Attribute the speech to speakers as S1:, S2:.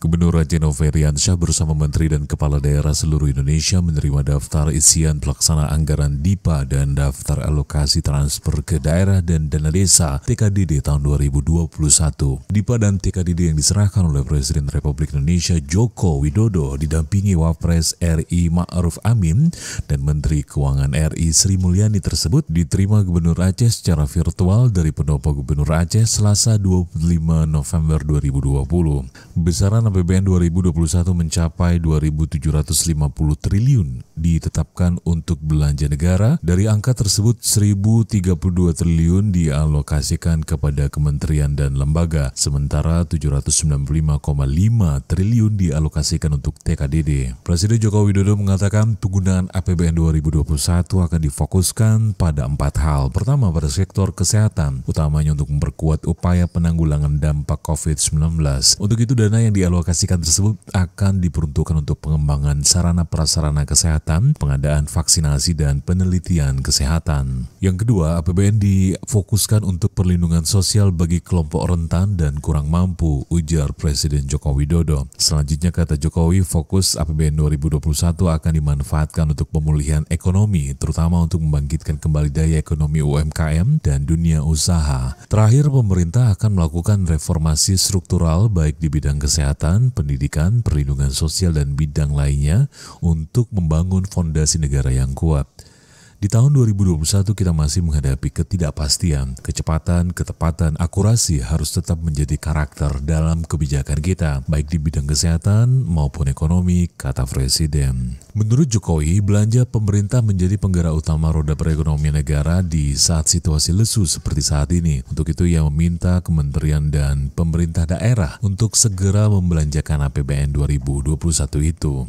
S1: Gubernur Aceh Nofriansyah bersama Menteri dan Kepala Daerah seluruh Indonesia menerima daftar isian pelaksana anggaran DIPA dan daftar alokasi transfer ke daerah dan dana desa TKDD tahun 2021. DIPA dan TKDD yang diserahkan oleh Presiden Republik Indonesia Joko Widodo didampingi Wapres RI Ma'ruf Amin dan Menteri Keuangan RI Sri Mulyani tersebut diterima Gubernur Aceh secara virtual dari Pendopo Gubernur Aceh Selasa 25 November 2020. Besaran APBN 2021 mencapai 2.750 triliun ditetapkan untuk belanja negara. Dari angka tersebut 1.032 triliun dialokasikan kepada kementerian dan lembaga, sementara 795,5 triliun dialokasikan untuk TKDD. Presiden Joko Widodo mengatakan penggunaan APBN 2021 akan difokuskan pada 4 hal. Pertama, pada sektor kesehatan, utamanya untuk memperkuat upaya penanggulangan dampak COVID-19. Untuk itu dana yang dialokasikan tersebut akan diperuntukkan untuk pengembangan sarana prasarana kesehatan, pengadaan vaksinasi dan penelitian kesehatan. Yang kedua, APBN difokuskan untuk perlindungan sosial bagi kelompok rentan dan kurang mampu, ujar Presiden Joko Widodo. Selanjutnya, kata Jokowi, fokus APBN 2021 akan dimanfaatkan untuk pemulihan ekonomi, terutama untuk membangkitkan kembali daya ekonomi UMKM dan dunia usaha. Terakhir, pemerintah akan melakukan reformasi struktural baik di bidang kesehatan, pendidikan, perlindungan sosial, dan bidang lainnya untuk membangun fondasi negara yang kuat. Di tahun 2021 kita masih menghadapi ketidakpastian, kecepatan, ketepatan, akurasi harus tetap menjadi karakter dalam kebijakan kita, baik di bidang kesehatan maupun ekonomi, kata Presiden. Menurut Jokowi, belanja pemerintah menjadi penggerak utama roda perekonomian negara di saat situasi lesu seperti saat ini. Untuk itu ia meminta kementerian dan pemerintah daerah untuk segera membelanjakan APBN 2021 itu.